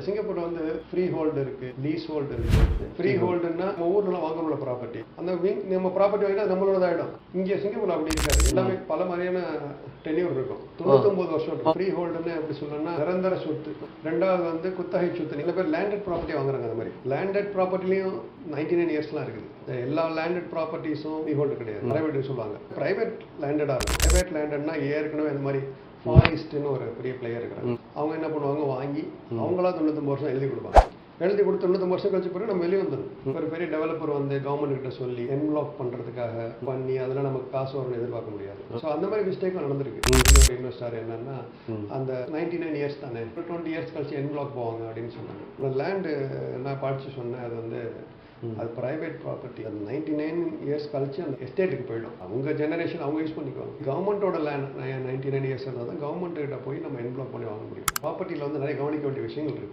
சிங்கப்பூர்ல வந்து free hold இருக்கு, லீஸ் ஹோல்டு இருக்கு. ஃப்ரீ ஹோல்டுன்னா நம்ம ஊர்ல வாங்கணும்ல ப்ராப்பர்ட்டி, அந்த நம்ம ப்ராப்பர்ட்டி வாங்கினா நம்மளோட ஆயிடும். இங்கே சிங்கப்பூர்ல அப்படி இருக்காது, எல்லாமே பல மாதிரியான டென்யூர் இருக்கும். 99 வருஷம் இருக்கும். ஃப்ரீ ஹோல்டுன்னு எப்படி சொல்லணும்னா நிரந்தர சொத்து. ரெண்டாவது வந்து குத்தகை சொத்து. நிறைய பேர் லேண்டட் ப்ராப்பர்ட்டி வாங்குறாங்க. அந்த மாதிரி லேண்டட் ப்ராப்பர்ட்டிலையும் 99 இயர்ஸ்லாம் இருக்குது. எல்லா லேண்டட் ப்ராப்பர்ட்டிஸும் ஃப்ரீ ஹோல்டு கிடையாது, பிரைவேட் சொல்லுவாங்க. பிரைவேட் லேண்டடா இருக்கும். பிரைவேட் லேண்டட்னா ஏற்கனவே அந்த மாதிரி ஃபாரிஸ்ட்னு ஒரு பெரிய பிளேயர் இருக்கிறாங்க. அவங்க என்ன பண்ணுவாங்க, வாங்கி அவங்களா 99 வருஷம் எழுதி கொடுப்பாங்க. எழுதி கொடுத்து 99 வருஷம் கழிச்சு பிறகு நம்ம வெளியே வந்துடும். ஒரு பெரிய டெவலப்பர் வந்து கவர்மெண்ட் கிட்ட சொல்லி என்லாக் பண்றதுக்காக பண்ணி அதெல்லாம் நமக்கு காசு வரணும் எதிர்பார்க்க முடியாது. ஸோ அந்த மாதிரி மிஸ்டேக்கும் நடந்திருக்கு. இன்னொரு இன்வெஸ்டர் என்னன்னா, அந்த 99 இயர்ஸ் தானே, 20 இயர்ஸ் கழிச்சு என்லாக் போவாங்க அப்படின்னு சொன்னாங்க. லேண்டு நான் படிச்சு சொன்னேன், அது வந்து அது பிரைவேட் ப்ராப்பர்ட்டி. அது 99 இயர்ஸ் கழிச்சு அந்த எஸ்டேட்டுக்கு போயிடும். அவங்க ஜெனரேஷன் அவங்க யூஸ் பண்ணிக்குவாங்க. கவர்மெண்டோட லேண்ட் 99 இயர்ஸ் இருந்தால் தான் கவர்மெண்ட் கிட்ட போய் நம்ம என்பிளாக் பண்ணி வாங்க முடியும். ப்ராப்பர்ட்டியில் வந்து நிறைய கவனிக்க வேண்டிய விஷயங்கள் இருக்கு.